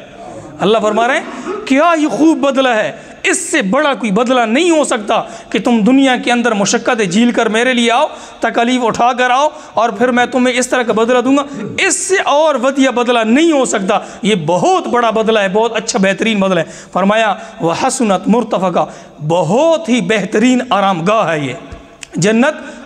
اللہ فرما رہے ہیں کیا یہ خوب بدلہ ہے، اس سے بڑا کوئی بدلہ نہیں ہو سکتا کہ تم دنیا کے اندر مشقتیں جھیل کر میرے لیے آؤ، تکلیف اٹھا کر آؤ، اور پھر میں تمہیں اس طرح کا بدلہ دوں گا، اس سے اور ودیع بدلہ نہیں ہو سکتا۔ یہ بہت بڑا بدلہ ہے، بہت اچھا بہترین بدلہ ہے۔ فرمایا وحسنت مرتفقہ، بہت ہی بہترین آرام گاہ ہے یہ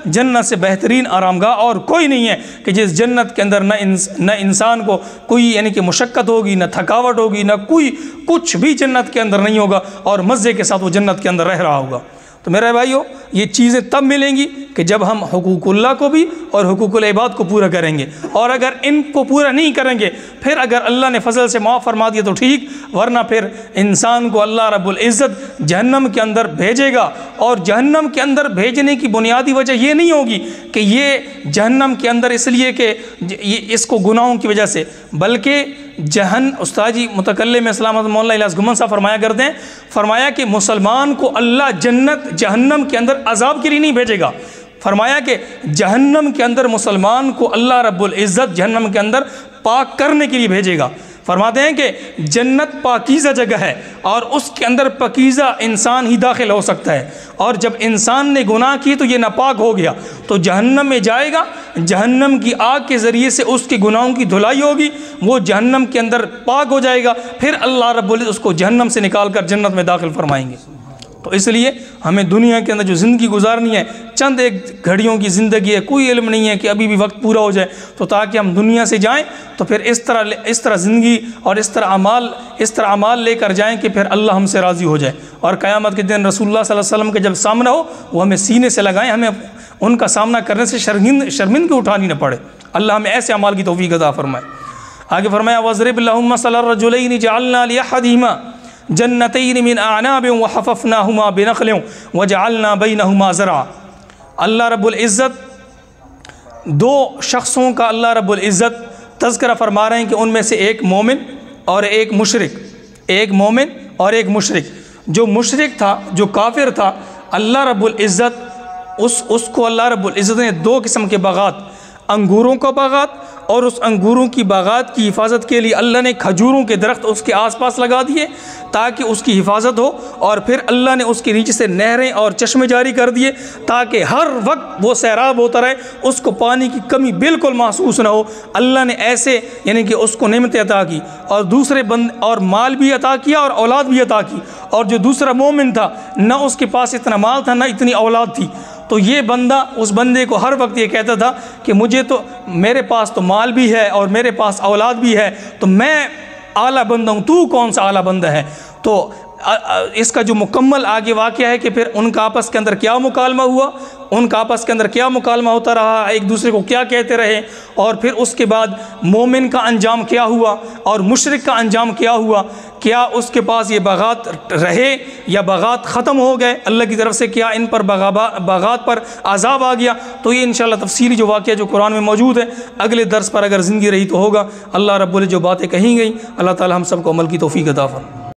جنت سے بہترین آرام گاہ اور کوئی نہیں ہے کہ جس جنت کے اندر نہ انسان کو کوئی یعنی کہ مشقت ہوگی، نہ تھکاوٹ ہوگی، نہ کوئی کچھ بھی جنت کے اندر نہیں ہوگا، اور مزے کے ساتھ وہ جنت کے اندر رہ رہا ہوگا۔ تو میرے بھائیو، یہ چیزیں تب ملیں گی کہ جب ہم حقوق اللہ کو بھی اور حقوق العباد کو پورا کریں گے، اور اگر ان کو پورا نہیں کریں گے، پھر اگر اللہ نے فضل سے معاف فرما دیا تو ٹھیک، ورنہ پھر انسان کو اللہ رب العزت جہنم کے اندر بھیجے گا، اور جہنم کے اندر بھیجنے کی بنیادی وجہ یہ نہیں ہوگی کہ یہ جہنم کے اندر اس لیے کہ اس کو گناہوں کی وجہ سے، بلکہ استاد جی متکلم اسلام مولانا الیاس گھمن صاحب فرمایا کرتے ہیں، فرمایا کہ مسلمان کو اللہ جہنم کے اندر عذاب کے لیے نہیں بھیجے گا، فرمایا کہ جہنم کے اندر مسلمان کو اللہ رب العزت جہنم کے اندر پاک کرنے کے لیے بھیجے گا۔ فرماتے ہیں کہ جنت پاکیزہ جگہ ہے اور اس کے اندر پاکیزہ انسان ہی داخل ہو سکتا ہے، اور جب انسان نے گناہ کی تو یہ ناپاک ہو گیا تو جہنم میں جائے گا، جہنم کی آگ کے ذریعے سے اس کے گناہوں کی دھلائی ہوگی، وہ جہنم کے اندر پاک ہو جائے گا، پھر اللہ رب العزت اس کو جہنم سے نکال کر جنت میں داخل فرمائیں گے۔ تو اس لیے ہمیں دنیا کے اندر جو زندگی گزارنی ہے، چند ایک گھڑیوں کی زندگی ہے، کوئی علم نہیں ہے کہ ابھی بھی وقت پورا ہو جائے، تو تاکہ ہم دنیا سے جائیں تو پھر اس طرح زندگی اور اس طرح اعمال لے کر جائیں کہ پھر اللہ ہم سے راضی ہو جائے، اور قیامت کے دن رسول اللہ صلی اللہ علیہ وسلم کا جب سامنا ہو وہ ہمیں سینے سے لگائیں، ہمیں ان کا سامنا کرنے سے شرمندگی اٹھانی نہ پڑے۔ اللہ ہمیں ایسے اعمال کی توفیق عطا فرمائے۔ آگے فرمایا وَاضْرِبْ لَهُمْ مَثَلَ الرَّجُلَيْنِ جَعَلْنَا لِأَحَدِهِمَا جنتین من اعناب وحففناہما بنخل وجعلنا بینہما زرعا۔ اللہ رب العزت دو شخصوں کا اللہ رب العزت تذکرہ فرما رہے ہیں کہ ان میں سے ایک مومن اور ایک مشرک، ایک مومن اور ایک مشرک۔ جو مشرک تھا، جو کافر تھا، اللہ رب العزت اس کو اللہ رب العزت نے دو قسم کے باغات، انگوروں کا باغات اور اس انگوروں کی باغات کی حفاظت کے لیے اللہ نے کھجوروں کے درخت اس کے آس پاس لگا دیے تاکہ اس کی حفاظت ہو، اور پھر اللہ نے اس کے نیچے سے نہریں اور چشمے جاری کر دیے تاکہ ہر وقت وہ سیراب ہوتا رہے، اس کو پانی کی کمی بالکل محسوس نہ ہو۔ اللہ نے ایسے یعنی کہ اس کو نعمتیں عطا کی، اور دوسرے اور مال بھی عطا کیا اور اولاد بھی عطا کی، اور جو دوسرا مومن تھا نہ اس کے پاس اتنا مال تھا نہ اتنی اولاد تھی، تو یہ بندہ اس بندے کو ہر وقت یہ کہتا تھا کہ میرے پاس تو مال بھی ہے اور میرے پاس اولاد بھی ہے، تو میں اعلیٰ بندہ ہوں، تو کون سا اعلیٰ بندہ ہے؟ تو اس کا جو مکمل آگے واقعہ ہے کہ پھر ان کا آپس کے اندر کیا مکالمہ ہوا، ان کا آپس کے اندر کیا مکالمہ ہوتا رہا، ایک دوسرے کو کیا کہتے رہے، اور پھر اس کے بعد مومن کا انجام کیا ہوا اور مشرک کا انجام کیا ہوا، کیا اس کے پاس یہ باغات رہے یا باغات ختم ہو گئے اللہ کی طرف سے، کیا ان پر باغات پر عذاب آ گیا۔ تو یہ انشاءاللہ تفصیلی جو واقعہ جو قرآن میں موجود ہے اگلے درس پر اگر زندگی رہی تو ہوگا۔ اللہ رب العزت جو باتیں کہیں گئیں اللہ تعالی ہم سب کو عمل کی توفیق عطا فرمائے۔